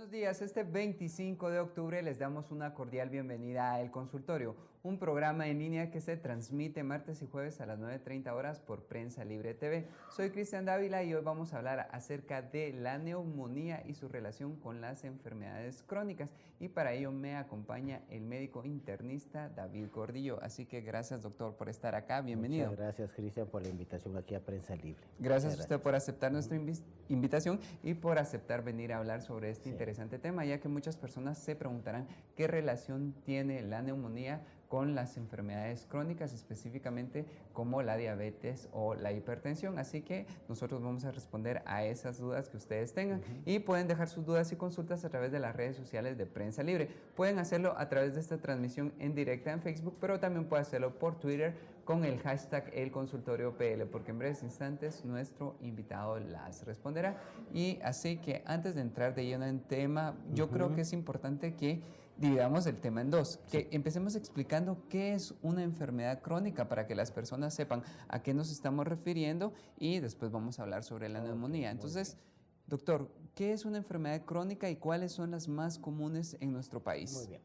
Buenos días, este 25 de octubre les damos una cordial bienvenida a El Consultorio, un programa en línea que se transmite martes y jueves a las 9:30 horas por Prensa Libre TV. Soy Cristian Dávila y hoy vamos a hablar acerca de la neumonía y su relación con las enfermedades crónicas, y para ello me acompaña el médico internista David Gordillo. Así que gracias, doctor, por estar acá, bienvenido. Muchas gracias, Cristian, por la invitación aquí a Prensa Libre. Gracias a usted por aceptar nuestra invitación y por aceptar venir a hablar sobre este interesante tema, ya que muchas personas se preguntarán qué relación tiene la neumonía con las enfermedades crónicas, específicamente como la diabetes o la hipertensión. Así que nosotros vamos a responder a esas dudas que ustedes tengan y pueden dejar sus dudas y consultas a través de las redes sociales de Prensa Libre. Pueden hacerlo a través de esta transmisión en directa en Facebook, pero también pueden hacerlo por Twitter con el hashtag ElConsultorioPL, porque en breves instantes nuestro invitado las responderá. Y así que antes de entrar de lleno en tema, yo creo que es importante que dividamos el tema en dos, que empecemos explicando qué es una enfermedad crónica para que las personas sepan a qué nos estamos refiriendo, y después vamos a hablar sobre la neumonía. Entonces, doctor, ¿qué es una enfermedad crónica y cuáles son las más comunes en nuestro país? Muy bien.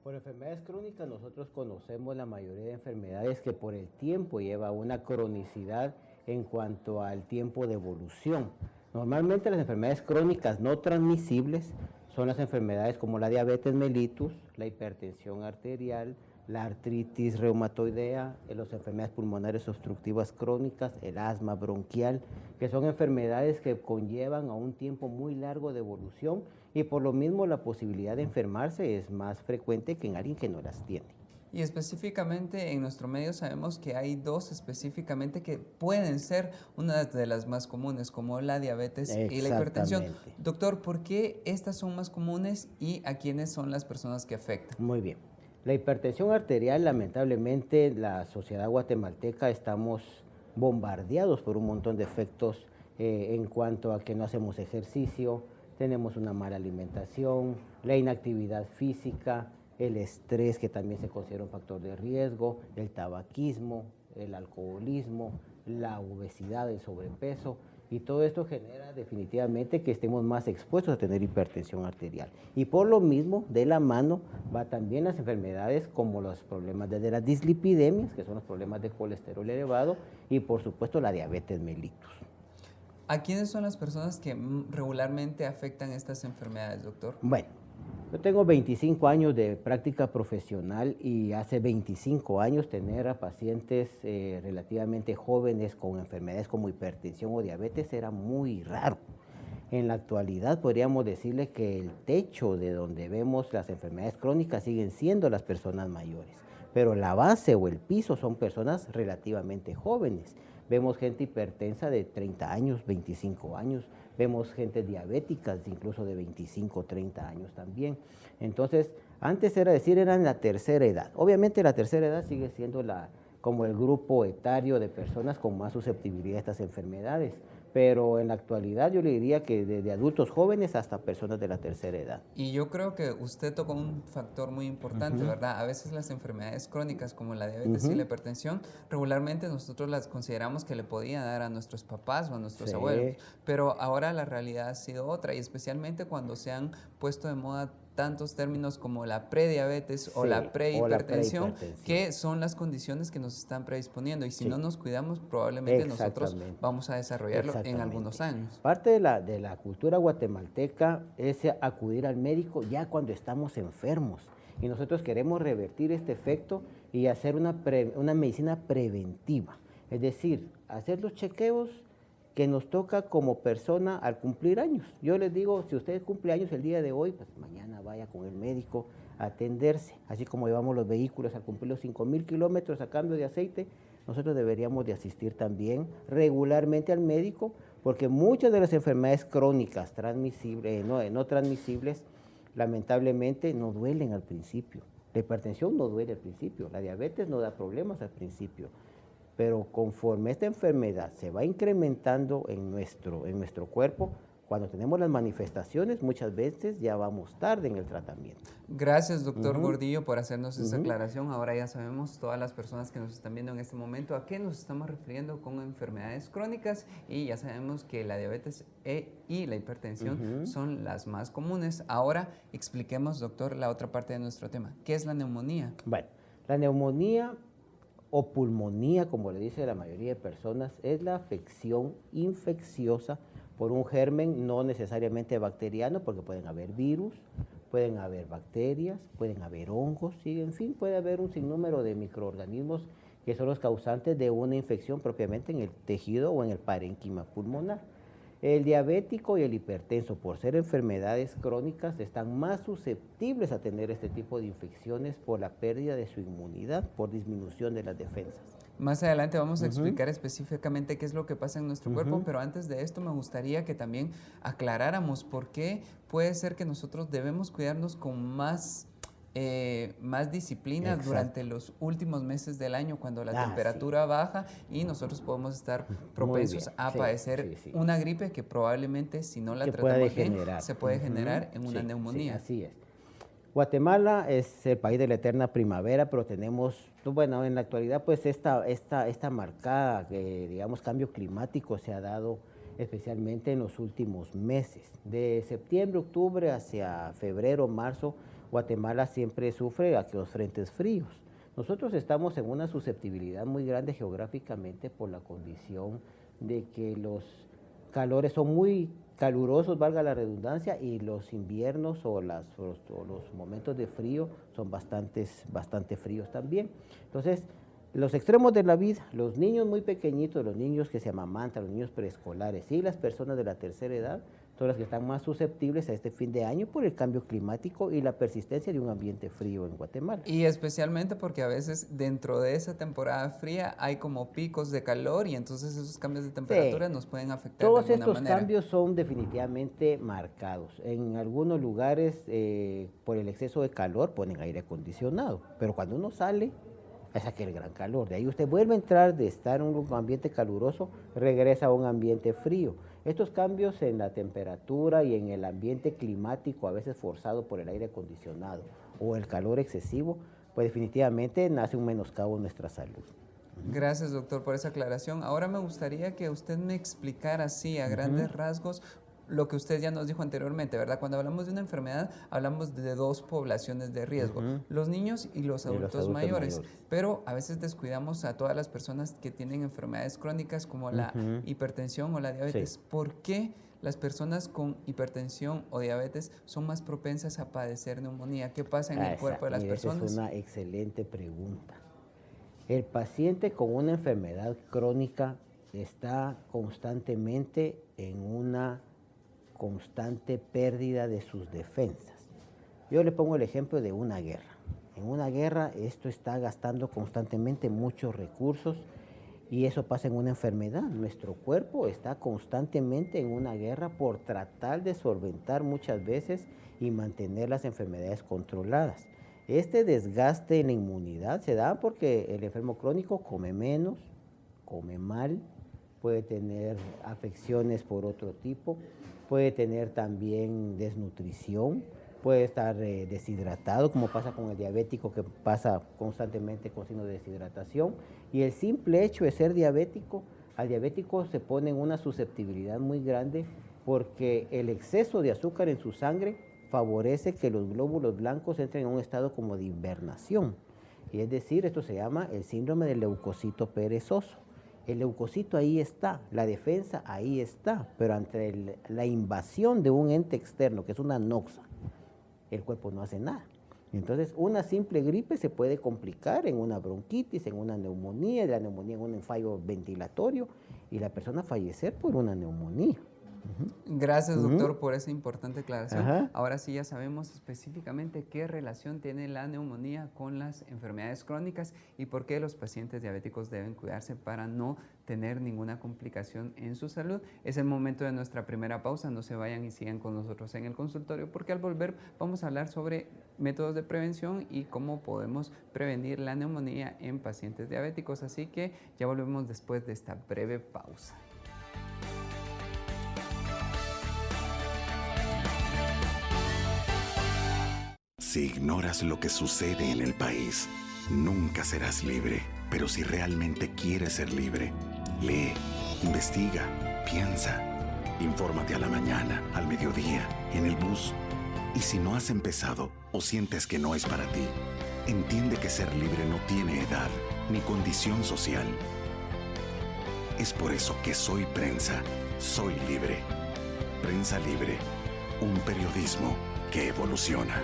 Por enfermedades crónicas nosotros conocemos la mayoría de enfermedades que por el tiempo lleva una cronicidad en cuanto al tiempo de evolución. Normalmente las enfermedades crónicas no transmisibles son las enfermedades como la diabetes mellitus, la hipertensión arterial, la artritis reumatoidea, las enfermedades pulmonares obstructivas crónicas, el asma bronquial, que son enfermedades que conllevan a un tiempo muy largo de evolución, y por lo mismo la posibilidad de enfermarse es más frecuente que en alguien que no las tiene. Y específicamente en nuestro medio sabemos que hay dos específicamente que pueden ser una de las más comunes, como la diabetes y la hipertensión. Doctor, ¿por qué estas son más comunes y a quiénes son las personas que afectan? Muy bien. La hipertensión arterial, lamentablemente, la sociedad guatemalteca estamos bombardeados por un montón de efectos en cuanto a que no hacemos ejercicio, tenemos una mala alimentación, la inactividad física, el estrés, que también se considera un factor de riesgo, el tabaquismo, el alcoholismo, la obesidad, el sobrepeso, y todo esto genera definitivamente que estemos más expuestos a tener hipertensión arterial. Y por lo mismo, de la mano, va también las enfermedades como los problemas de las dislipidemias, que son los problemas de colesterol elevado, y por supuesto la diabetes mellitus. ¿A quiénes son las personas que regularmente afectan estas enfermedades, doctor? Bueno, yo tengo 25 años de práctica profesional y hace 25 años tener a pacientes relativamente jóvenes con enfermedades como hipertensión o diabetes era muy raro. En la actualidad podríamos decirle que el techo de donde vemos las enfermedades crónicas siguen siendo las personas mayores, pero la base o el piso son personas relativamente jóvenes. Vemos gente hipertensa de 30 años, 25 años, vemos gente diabética incluso de 25, 30 años también. Entonces, antes era decir, eran la tercera edad. Obviamente la tercera edad sigue siendo como el grupo etario de personas con más susceptibilidad a estas enfermedades, pero en la actualidad yo le diría que desde adultos jóvenes hasta personas de la tercera edad. Y yo creo que usted tocó un factor muy importante, ¿verdad? A veces las enfermedades crónicas como la diabetes y la hipertensión, regularmente nosotros las consideramos que le podían dar a nuestros papás o a nuestros abuelos, pero ahora la realidad ha sido otra, y especialmente cuando se han puesto de moda tantos términos como la prediabetes o la prehipertensión, que son las condiciones que nos están predisponiendo, y si no nos cuidamos probablemente nosotros vamos a desarrollarlo en algunos años. Parte de la cultura guatemalteca es acudir al médico ya cuando estamos enfermos, y nosotros queremos revertir este efecto y hacer una medicina preventiva, es decir, hacer los chequeos que nos toca como persona al cumplir años. Yo les digo, si usted cumple años el día de hoy, pues mañana vaya con el médico a atenderse. Así como llevamos los vehículos al cumplir los 5,000 kilómetros a cambio de aceite, nosotros deberíamos de asistir también regularmente al médico, porque muchas de las enfermedades crónicas transmisibles, no transmisibles, lamentablemente no duelen al principio. La hipertensión no duele al principio, la diabetes no da problemas al principio, pero conforme esta enfermedad se va incrementando en nuestro cuerpo, Cuando tenemos las manifestaciones, muchas veces ya vamos tarde en el tratamiento. Gracias, doctor Gordillo, por hacernos esa aclaración. Ahora ya sabemos, todas las personas que nos están viendo en este momento, a qué nos estamos refiriendo con enfermedades crónicas, y ya sabemos que la diabetes y la hipertensión son las más comunes. Ahora expliquemos, doctor, la otra parte de nuestro tema. ¿Qué es la neumonía? Bueno, la neumonía o pulmonía, como le dice la mayoría de personas, es la afección infecciosa por un germen, no necesariamente bacteriano, porque pueden haber virus, pueden haber bacterias, pueden haber hongos, y en fin, puede haber un sinnúmero de microorganismos que son los causantes de una infección propiamente en el tejido o en el parénquima pulmonar. El diabético y el hipertenso, por ser enfermedades crónicas, están más susceptibles a tener este tipo de infecciones por la pérdida de su inmunidad, por disminución de las defensas. Más adelante vamos a explicar específicamente qué es lo que pasa en nuestro cuerpo, pero antes de esto me gustaría que también aclaráramos por qué puede ser que nosotros debemos cuidarnos con más disciplina durante los últimos meses del año, cuando la temperatura baja y nosotros podemos estar propensos a padecer una gripe que probablemente, si no la tratamos bien, se puede generar en una neumonía. Así es. Guatemala es el país de la eterna primavera, pero tenemos, bueno, en la actualidad, pues esta marcada, digamos, cambio climático se ha dado especialmente en los últimos meses. De septiembre, octubre hacia febrero, marzo, Guatemala siempre sufre aquellos frentes fríos. Nosotros estamos en una susceptibilidad muy grande geográficamente por la condición de que los calores son muy calurosos, valga la redundancia, y los inviernos o los momentos de frío son bastante fríos también. Entonces, los extremos de la vida, los niños muy pequeñitos, los niños que se amamantan, los niños preescolares y las personas de la tercera edad son las que están más susceptibles a este fin de año por el cambio climático y la persistencia de un ambiente frío en Guatemala. Y especialmente porque a veces dentro de esa temporada fría hay como picos de calor y entonces esos cambios de temperatura nos pueden afectar Todos de alguna estos manera. cambios son definitivamente marcados. En algunos lugares, por el exceso de calor, ponen aire acondicionado, pero cuando uno sale, es aquel gran calor. De ahí usted vuelve a entrar de estar en un ambiente caluroso, regresa a un ambiente frío. Estos cambios en la temperatura y en el ambiente climático, a veces forzado por el aire acondicionado o el calor excesivo, pues definitivamente nace un menoscabo en nuestra salud. Gracias, doctor, por esa aclaración. Ahora me gustaría que usted me explicara así, a grandes rasgos, lo que usted ya nos dijo anteriormente, ¿verdad? Cuando hablamos de una enfermedad, hablamos de dos poblaciones de riesgo, los niños y los adultos mayores. Pero a veces descuidamos a todas las personas que tienen enfermedades crónicas como la hipertensión o la diabetes. ¿Por qué las personas con hipertensión o diabetes son más propensas a padecer neumonía? ¿Qué pasa en el cuerpo de las personas? Esa es una excelente pregunta. El paciente con una enfermedad crónica está constantemente en una constante pérdida de sus defensas. Yo le pongo el ejemplo de una guerra. En una guerra esto está gastando constantemente muchos recursos y eso pasa en una enfermedad. Nuestro cuerpo está constantemente en una guerra por tratar de solventar muchas veces y mantener las enfermedades controladas. Este desgaste en la inmunidad se da porque el enfermo crónico come menos, come mal, puede tener afecciones por otro tipo, puede tener también desnutrición, puede estar deshidratado, como pasa con el diabético que pasa constantemente con signos de deshidratación. Y el simple hecho de ser diabético, al diabético se pone en una susceptibilidad muy grande porque el exceso de azúcar en su sangre favorece que los glóbulos blancos entren en un estado como de hibernación. Y es decir, esto se llama el síndrome del leucocito perezoso. El leucocito ahí está, la defensa ahí está, pero ante la invasión de un ente externo, que es una noxa, el cuerpo no hace nada. Entonces, una simple gripe se puede complicar en una bronquitis, en una neumonía, la neumonía en un fallo ventilatorio y la persona fallecer por una neumonía. Gracias, doctor, por esa importante aclaración. Ahora sí ya sabemos específicamente qué relación tiene la neumonía con las enfermedades crónicas y por qué los pacientes diabéticos deben cuidarse para no tener ninguna complicación en su salud. Es el momento de nuestra primera pausa. No se vayan y sigan con nosotros en el consultorio porque al volver vamos a hablar sobre métodos de prevención y cómo podemos prevenir la neumonía en pacientes diabéticos. Así que ya volvemos después de esta breve pausa. Si ignoras lo que sucede en el país, nunca serás libre. Pero si realmente quieres ser libre, lee, investiga, piensa. Infórmate a la mañana, al mediodía, en el bus. Y si no has empezado o sientes que no es para ti, entiende que ser libre no tiene edad ni condición social. Es por eso que Soy Prensa, soy libre. Prensa Libre, un periodismo que evoluciona.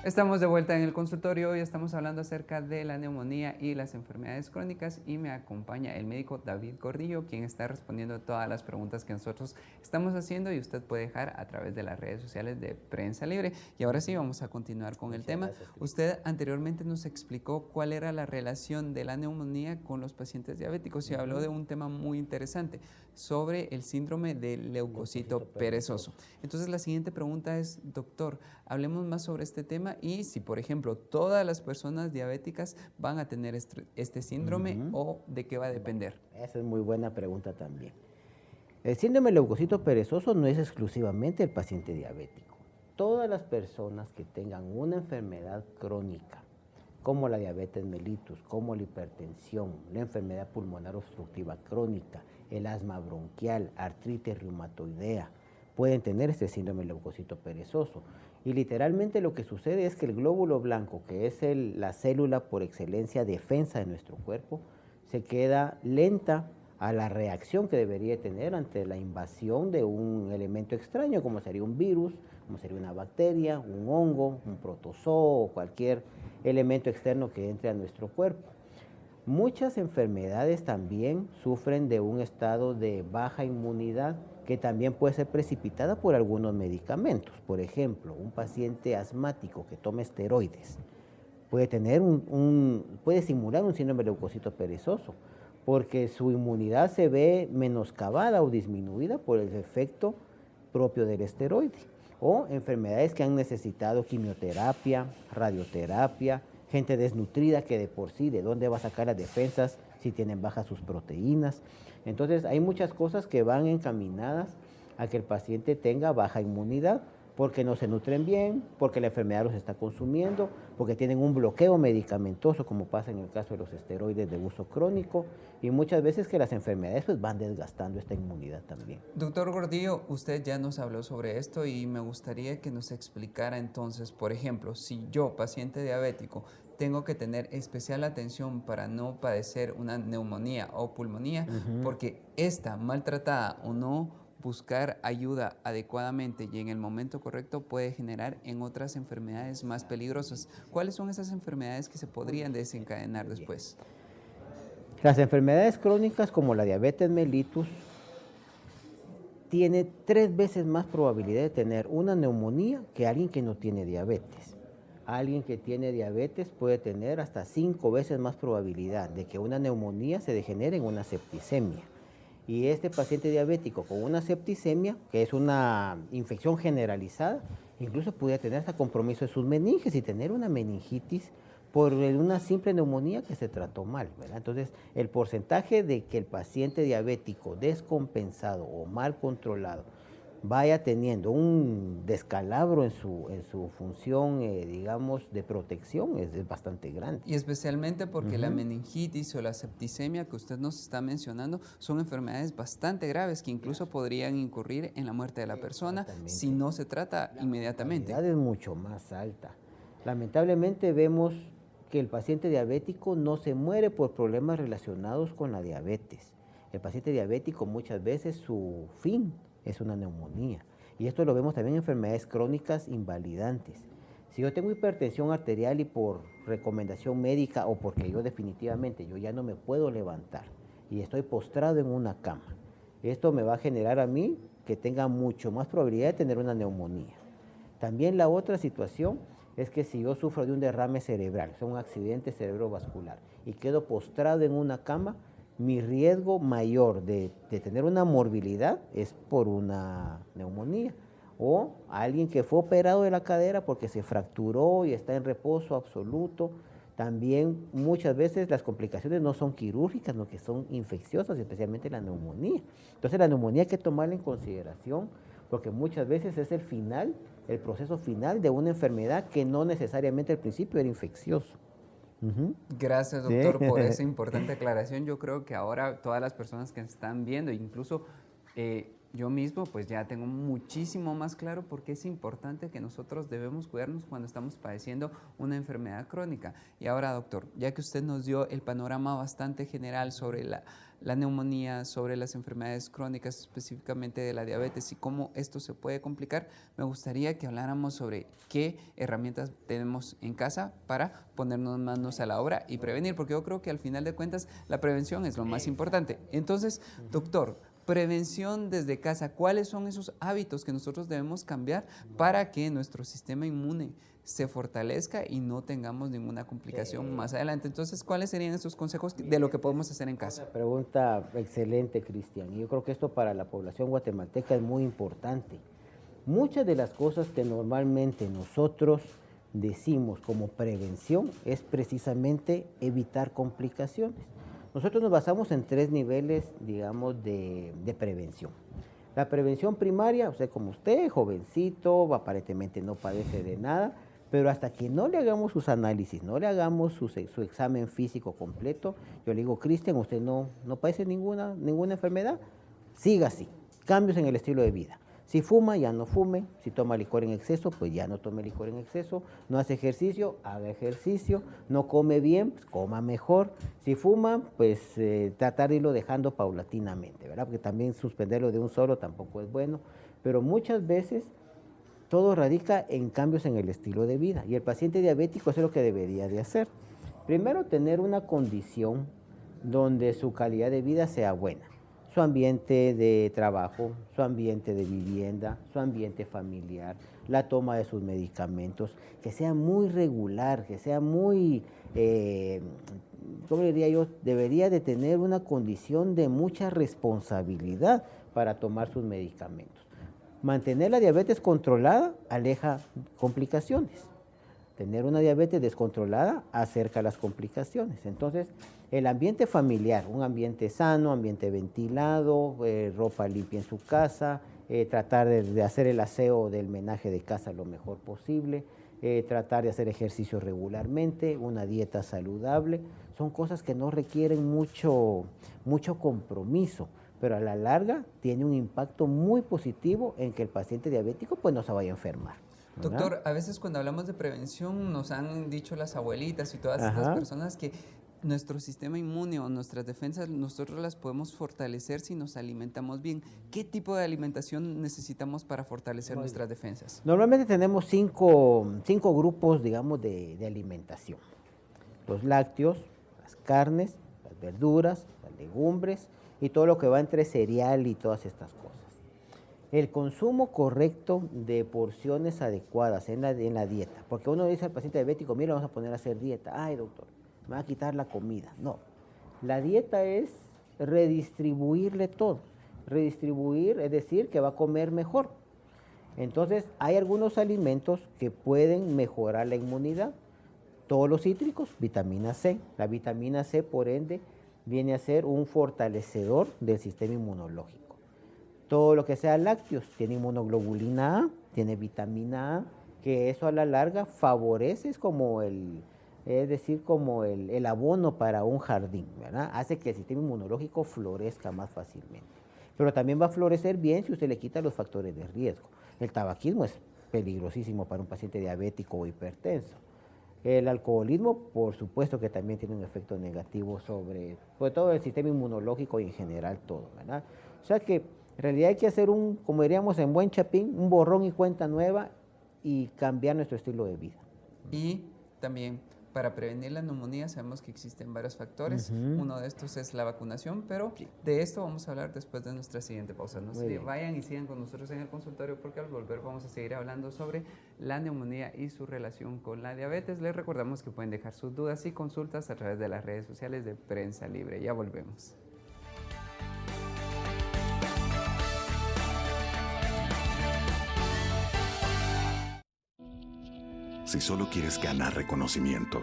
Estamos de vuelta en el consultorio. Hoy estamos hablando acerca de la neumonía y las enfermedades crónicas y me acompaña el médico David Gordillo, quien está respondiendo a todas las preguntas que nosotros estamos haciendo y usted puede dejar a través de las redes sociales de Prensa Libre. Y ahora sí, vamos a continuar con el tema. Usted anteriormente nos explicó cuál era la relación de la neumonía con los pacientes diabéticos y habló de un tema muy interesante sobre el síndrome del leucocito perezoso. Entonces la siguiente pregunta es, doctor, hablemos más sobre este tema y si, por ejemplo, todas las personas diabéticas van a tener este síndrome o de qué va a depender. Esa es muy buena pregunta también. El síndrome leucocito perezoso no es exclusivamente el paciente diabético. Todas las personas que tengan una enfermedad crónica, como la diabetes mellitus, como la hipertensión, la enfermedad pulmonar obstructiva crónica, el asma bronquial, artritis reumatoidea, pueden tener este síndrome leucocito perezoso. Y literalmente lo que sucede es que el glóbulo blanco, que es la célula por excelencia defensa de nuestro cuerpo, se queda lenta a la reacción que debería tener ante la invasión de un elemento extraño, como sería un virus, como sería una bacteria, un hongo, un protozoo o cualquier elemento externo que entre a nuestro cuerpo. Muchas enfermedades también sufren de un estado de baja inmunidad que también puede ser precipitada por algunos medicamentos. Por ejemplo, un paciente asmático que toma esteroides puede tener puede simular un síndrome leucocito perezoso porque su inmunidad se ve menoscabada o disminuida por el efecto propio del esteroide. O enfermedades que han necesitado quimioterapia, radioterapia, gente desnutrida que de por sí, ¿de dónde va a sacar las defensas si tienen bajas sus proteínas? Entonces hay muchas cosas que van encaminadas a que el paciente tenga baja inmunidad porque no se nutren bien, porque la enfermedad los está consumiendo, porque tienen un bloqueo medicamentoso, como pasa en el caso de los esteroides de uso crónico, y muchas veces que las enfermedades pues, van desgastando esta inmunidad también. Doctor Gordillo, usted ya nos habló sobre esto y me gustaría que nos explicara entonces, por ejemplo, si yo, paciente diabético, tengo que tener especial atención para no padecer una neumonía o pulmonía, porque esta, maltratada o no, buscar ayuda adecuadamente y en el momento correcto puede generar en otras enfermedades más peligrosas. ¿Cuáles son esas enfermedades que se podrían desencadenar después? Las enfermedades crónicas como la diabetes mellitus tiene 3 veces más probabilidad de tener una neumonía que alguien que no tiene diabetes. Alguien que tiene diabetes puede tener hasta 5 veces más probabilidad de que una neumonía se degenere en una septicemia. Y este paciente diabético con una septicemia, que es una infección generalizada, incluso puede tener hasta compromiso de sus meninges y tener una meningitis por una simple neumonía que se trató mal, ¿verdad? Entonces, el porcentaje de que el paciente diabético descompensado o mal controlado vaya teniendo un descalabro en su función, digamos, de protección es bastante grande. Y especialmente porque la meningitis o la septicemia que usted nos está mencionando son enfermedades bastante graves que incluso podrían incurrir en la muerte de la persona si no se trata inmediatamente. La mortalidad es mucho más alta. Lamentablemente vemos que el paciente diabético no se muere por problemas relacionados con la diabetes. El paciente diabético muchas veces su fin es una neumonía. Y esto lo vemos también en enfermedades crónicas invalidantes. Si yo tengo hipertensión arterial y por recomendación médica o porque yo definitivamente ya no me puedo levantar y estoy postrado en una cama, esto me va a generar a mí que tenga mucho más probabilidad de tener una neumonía. También la otra situación es que si yo sufro de un derrame cerebral, o sea, un accidente cerebrovascular, y quedo postrado en una cama, mi riesgo mayor de tener una morbilidad es por una neumonía. O alguien que fue operado de la cadera porque se fracturó y está en reposo absoluto, También muchas veces las complicaciones no son quirúrgicas, sino que son infecciosas, especialmente la neumonía. Entonces la neumonía hay que tomarla en consideración porque muchas veces es el proceso final de una enfermedad que no necesariamente al principio era infeccioso. Gracias, doctor, por esa importante aclaración. Yo creo que ahora todas las personas que están viendo, incluso yo mismo, pues ya tengo muchísimo más claro por qué es importante que nosotros debemos cuidarnos cuando estamos padeciendo una enfermedad crónica. Y ahora, doctor, ya que usted nos dio el panorama bastante general sobre la neumonía, sobre las enfermedades crónicas, específicamente de la diabetes y cómo esto se puede complicar, me gustaría que habláramos sobre qué herramientas tenemos en casa para ponernos manos a la obra y prevenir, porque yo creo que al final de cuentas la prevención es lo más importante. Entonces, doctor, prevención desde casa, ¿cuáles son esos hábitos que nosotros debemos cambiar para que nuestro sistema inmune se fortalezca y no tengamos ninguna complicación más adelante? Entonces, ¿cuáles serían esos consejos de lo que podemos hacer en casa? Una pregunta excelente, Cristian. Y yo creo que esto para la población guatemalteca es muy importante. Muchas de las cosas que normalmente nosotros decimos como prevención es precisamente evitar complicaciones. Nosotros nos basamos en 3 niveles, digamos, de prevención. La prevención primaria, o sea, como usted, jovencito, aparentemente no padece de nada, pero hasta que no le hagamos sus análisis, no le hagamos su examen físico completo, yo le digo, Cristian, usted no padece ninguna enfermedad, siga así, cambios en el estilo de vida. Si fuma, ya no fume. Si toma licor en exceso, pues ya no tome licor en exceso. No hace ejercicio, haga ejercicio. No come bien, pues coma mejor. Si fuma, pues tratar de irlo dejando paulatinamente, ¿verdad? Porque también suspenderlo de un solo tampoco es bueno. Pero muchas veces todo radica en cambios en el estilo de vida. Y el paciente diabético eso es lo que debería de hacer. Primero, tener una condición donde su calidad de vida sea buena. Su ambiente de trabajo, su ambiente de vivienda, su ambiente familiar, la toma de sus medicamentos, que sea muy regular, que sea muy, ¿cómo diría yo? Debería de tener una condición de mucha responsabilidad para tomar sus medicamentos. Mantener la diabetes controlada aleja complicaciones. Tener una diabetes descontrolada acerca las complicaciones. Entonces, el ambiente familiar, un ambiente sano, ambiente ventilado, ropa limpia en su casa, tratar de hacer el aseo del menaje de casa lo mejor posible, tratar de hacer ejercicio regularmente, una dieta saludable, son cosas que no requieren mucho compromiso, pero a la larga tiene un impacto muy positivo en que el paciente diabético pues no se vaya a enfermar. ¿Verdad? Doctor, a veces cuando hablamos de prevención nos han dicho las abuelitas y todas estas personas que nuestro sistema inmune o nuestras defensas nosotros las podemos fortalecer si nos alimentamos bien. ¿Qué tipo de alimentación necesitamos para fortalecer nuestras defensas? Normalmente tenemos cinco grupos, digamos, de alimentación. Los lácteos, las carnes, las verduras, las legumbres y todo lo que va entre cereal y todas estas cosas. El consumo correcto de porciones adecuadas en la dieta, porque uno dice al paciente diabético, mira, vamos a poner a hacer dieta. Ay, doctor, me va a quitar la comida. No, la dieta es redistribuirle todo. Redistribuir es decir que va a comer mejor. Entonces, hay algunos alimentos que pueden mejorar la inmunidad. Todos los cítricos, vitamina C. La vitamina C, por ende, viene a ser un fortalecedor del sistema inmunológico. Todo lo que sea lácteos tiene inmunoglobulina A, tiene vitamina A, que eso a la larga favorece, es como el abono para un jardín, ¿verdad? Hace que el sistema inmunológico florezca más fácilmente. Pero también va a florecer bien si usted le quita los factores de riesgo. El tabaquismo es peligrosísimo para un paciente diabético o hipertenso. El alcoholismo, por supuesto que también tiene un efecto negativo sobre todo el sistema inmunológico y en general todo, ¿verdad? O sea que en realidad hay que hacer como diríamos en buen chapín, un borrón y cuenta nueva y cambiar nuestro estilo de vida. Y también para prevenir la neumonía sabemos que existen varios factores. Uno de estos es la vacunación, pero de esto vamos a hablar después de nuestra siguiente pausa. No se vayan y sigan con nosotros en el consultorio porque al volver vamos a seguir hablando sobre la neumonía y su relación con la diabetes. Les recordamos que pueden dejar sus dudas y consultas a través de las redes sociales de Prensa Libre. Ya volvemos. Si solo quieres ganar reconocimiento,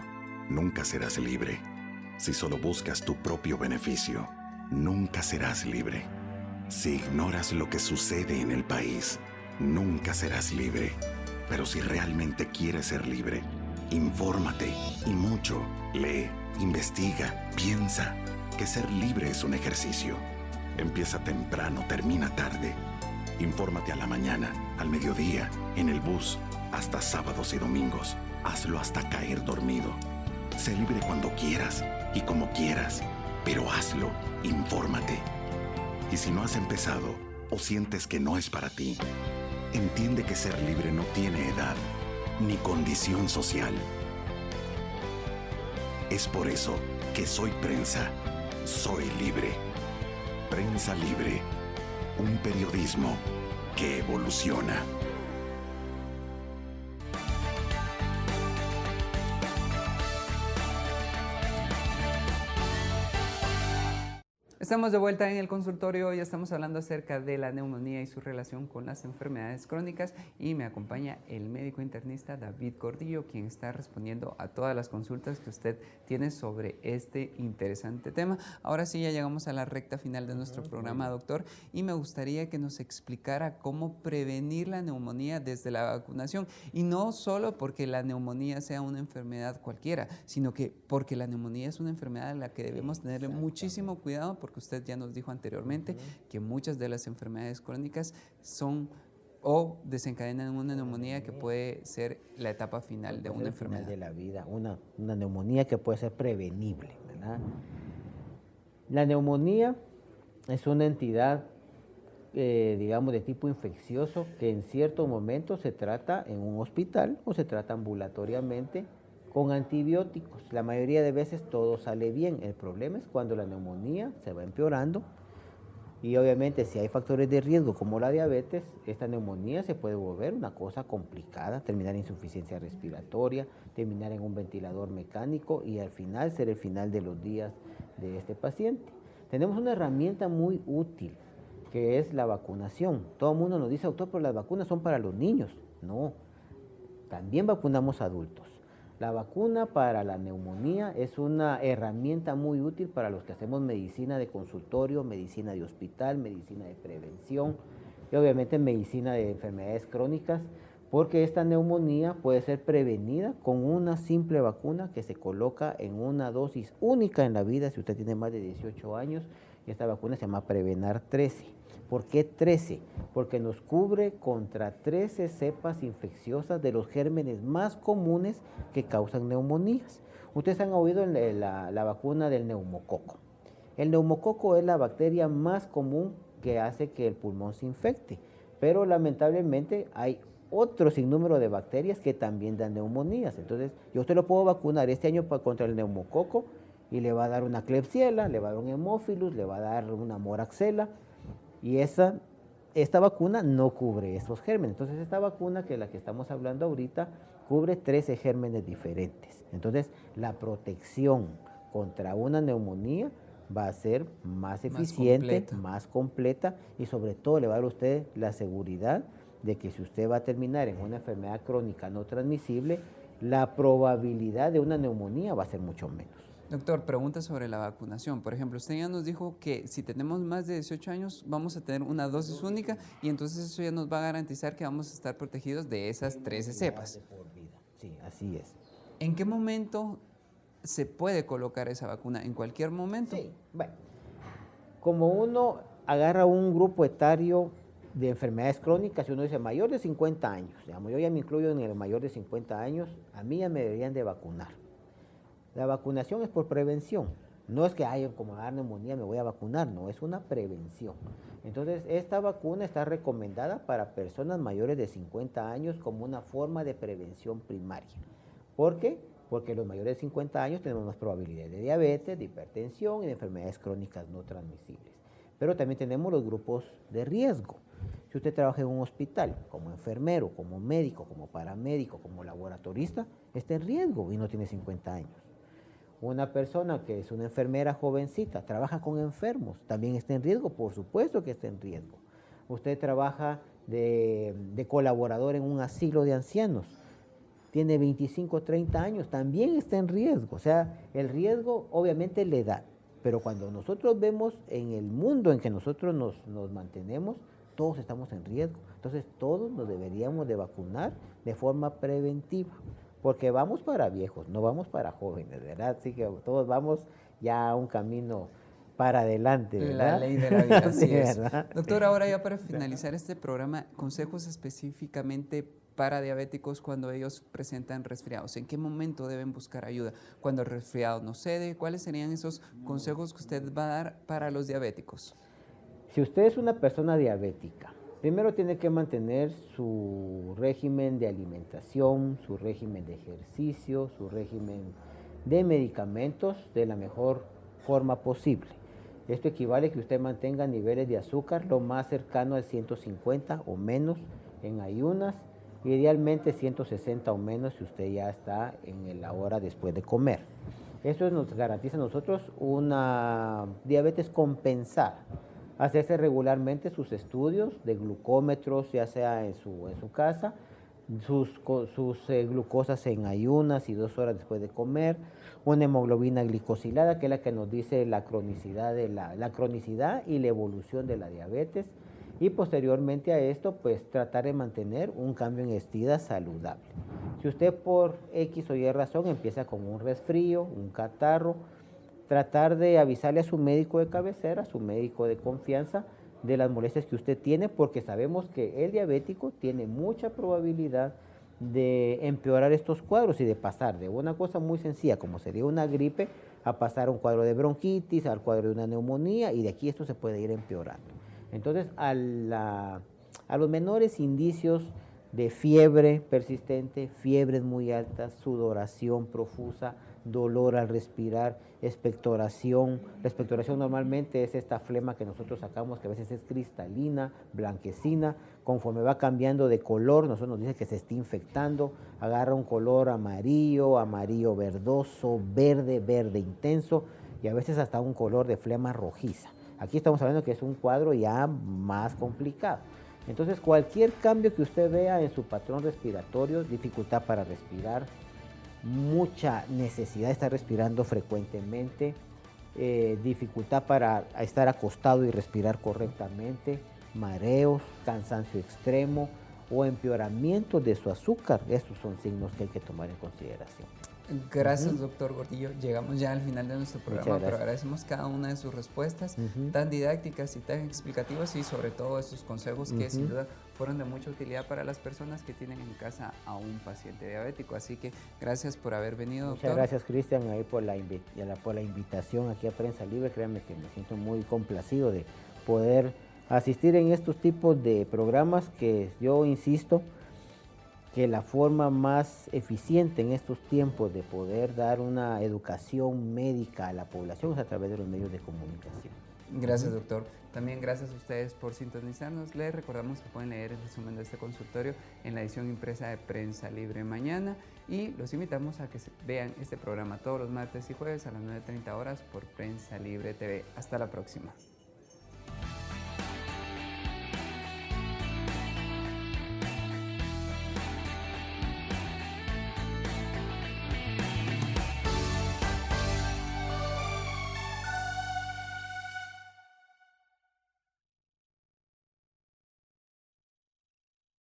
nunca serás libre. Si solo buscas tu propio beneficio, nunca serás libre. Si ignoras lo que sucede en el país, nunca serás libre. Pero si realmente quieres ser libre, infórmate y mucho. Lee, investiga, piensa. Que ser libre es un ejercicio. Empieza temprano, termina tarde. Infórmate a la mañana, al mediodía, en el bus, hasta sábados y domingos. Hazlo hasta caer dormido. Sé libre cuando quieras y como quieras, pero hazlo, infórmate. Y si no has empezado o sientes que no es para ti, entiende que ser libre no tiene edad ni condición social. Es por eso que Soy Prensa, soy libre. Prensa Libre, un periodismo que evoluciona. Estamos de vuelta en el consultorio. Hoy estamos hablando acerca de la neumonía y su relación con las enfermedades crónicas, y me acompaña el médico internista David Gordillo, quien está respondiendo a todas las consultas que usted tiene sobre este interesante tema. Ahora sí, ya llegamos a la recta final de nuestro programa, doctor, y me gustaría que nos explicara cómo prevenir la neumonía desde la vacunación, y no solo porque la neumonía sea una enfermedad cualquiera, sino que porque la neumonía es una enfermedad a la que debemos tenerle muchísimo cuidado, porque usted ya nos dijo anteriormente que muchas de las enfermedades crónicas son o desencadenan una neumonía que puede ser la etapa final de una enfermedad. De la vida, una neumonía que puede ser prevenible, ¿verdad? La neumonía es una entidad, digamos, de tipo infeccioso que en ciertos momentos se trata en un hospital o se trata ambulatoriamente con antibióticos. La mayoría de veces todo sale bien. El problema es cuando la neumonía se va empeorando, y obviamente si hay factores de riesgo como la diabetes, esta neumonía se puede volver una cosa complicada, terminar en insuficiencia respiratoria, terminar en un ventilador mecánico y al final ser el final de los días de este paciente. Tenemos una herramienta muy útil que es la vacunación. Todo el mundo nos dice, doctor, pero las vacunas son para los niños. No, también vacunamos adultos. La vacuna para la neumonía es una herramienta muy útil para los que hacemos medicina de consultorio, medicina de hospital, medicina de prevención y obviamente medicina de enfermedades crónicas, porque esta neumonía puede ser prevenida con una simple vacuna que se coloca en una dosis única en la vida si usted tiene más de 18 años. Y esta vacuna se llama Prevenar 13. ¿Por qué 13? Porque nos cubre contra 13 cepas infecciosas de los gérmenes más comunes que causan neumonías. Ustedes han oído la vacuna del neumococo. El neumococo es la bacteria más común que hace que el pulmón se infecte, pero lamentablemente hay otro sinnúmero de bacterias que también dan neumonías. Entonces, yo usted lo puedo vacunar este año contra el neumococo y le va a dar una Klebsiella, le va a dar un Haemophilus, le va a dar una Moraxella, y esta vacuna no cubre esos gérmenes. Entonces, esta vacuna, que es la que estamos hablando ahorita, cubre 13 gérmenes diferentes. Entonces, la protección contra una neumonía va a ser más eficiente, más completa, y sobre todo le va a dar a usted la seguridad de que si usted va a terminar en una enfermedad crónica no transmisible, la probabilidad de una neumonía va a ser mucho menos. Doctor, pregunta sobre la vacunación. Por ejemplo, usted ya nos dijo que si tenemos más de 18 años vamos a tener una dosis única, y entonces eso ya nos va a garantizar que vamos a estar protegidos de esas 13 cepas. Sí, así es. ¿En qué momento se puede colocar esa vacuna? ¿En cualquier momento? Sí, bueno, como uno agarra un grupo etario de enfermedades crónicas, y uno dice mayor de 50 años, digamos, yo ya me incluyo en el mayor de 50 años, a mí ya me deberían de vacunar. La vacunación es por prevención, no es que como dar neumonía me voy a vacunar, no, es una prevención. Entonces, esta vacuna está recomendada para personas mayores de 50 años como una forma de prevención primaria. ¿Por qué? Porque los mayores de 50 años tenemos más probabilidades de diabetes, de hipertensión y de enfermedades crónicas no transmisibles. Pero también tenemos los grupos de riesgo. Si usted trabaja en un hospital como enfermero, como médico, como paramédico, como laboratorista, está en riesgo y no tiene 50 años. Una persona que es una enfermera jovencita, trabaja con enfermos, también está en riesgo, por supuesto que está en riesgo. Usted trabaja de colaborador en un asilo de ancianos, tiene 25, 30 años, también está en riesgo. O sea, el riesgo obviamente le da, pero cuando nosotros vemos en el mundo en que nosotros nos mantenemos, todos estamos en riesgo. Entonces todos nos deberíamos de vacunar de forma preventiva, porque vamos para viejos, no vamos para jóvenes, ¿verdad? Así que todos vamos ya a un camino para adelante, ¿verdad? La ley de la vida, así Sí, es. ¿verdad? Doctor, ahora ya para finalizar este programa, consejos específicamente para diabéticos cuando ellos presentan resfriados. ¿En qué momento deben buscar ayuda? Cuando el resfriado no cede, ¿cuáles serían esos consejos que usted va a dar para los diabéticos? Si usted es una persona diabética, primero tiene que mantener su régimen de alimentación, su régimen de ejercicio, su régimen de medicamentos de la mejor forma posible. Esto equivale a que usted mantenga niveles de azúcar lo más cercano al 150 o menos en ayunas, idealmente 160 o menos si usted ya está en la hora después de comer. Eso nos garantiza a nosotros una diabetes compensada. Hacerse regularmente sus estudios de glucómetros, ya sea en su casa, sus glucosas en ayunas y 2 horas después de comer, una hemoglobina glicosilada, que es la que nos dice la cronicidad, la cronicidad y la evolución de la diabetes, y posteriormente a esto, pues tratar de mantener un cambio en estida saludable. Si usted por X o Y razón empieza con un resfrío, un catarro, tratar de avisarle a su médico de cabecera, a su médico de confianza, de las molestias que usted tiene, porque sabemos que el diabético tiene mucha probabilidad de empeorar estos cuadros y de pasar de una cosa muy sencilla, como sería una gripe, a pasar a un cuadro de bronquitis, al cuadro de una neumonía, y de aquí esto se puede ir empeorando. Entonces, a los menores indicios de fiebre persistente, fiebres muy altas, sudoración profusa, dolor al respirar, expectoración. La expectoración normalmente es esta flema que nosotros sacamos, que a veces es cristalina, blanquecina. Conforme va cambiando de color, nosotros nos dice que se está infectando, agarra un color amarillo, amarillo verdoso, verde, verde intenso, y a veces hasta un color de flema rojiza. Aquí estamos hablando que es un cuadro ya más complicado. Entonces, cualquier cambio que usted vea en su patrón respiratorio, dificultad para respirar, mucha necesidad de estar respirando frecuentemente, dificultad para estar acostado y respirar correctamente, mareos, cansancio extremo o empeoramiento de su azúcar, estos son signos que hay que tomar en consideración. Gracias, doctor Gordillo. Llegamos ya al final de nuestro programa, pero agradecemos cada una de sus respuestas tan didácticas y tan explicativas, y sobre todo esos consejos que sin duda fueron de mucha utilidad para las personas que tienen en casa a un paciente diabético. Así que gracias por haber venido, doctor. Muchas gracias, Cristian, ahí por la invitación aquí a Prensa Libre. Créanme que me siento muy complacido de poder asistir en estos tipos de programas, que yo insisto que la forma más eficiente en estos tiempos de poder dar una educación médica a la población es a través de los medios de comunicación. Gracias, doctor. También gracias a ustedes por sintonizarnos. Les recordamos que pueden leer el resumen de este consultorio en la edición impresa de Prensa Libre mañana, y los invitamos a que vean este programa todos los martes y jueves a las 9:30 horas por Prensa Libre TV. Hasta la próxima.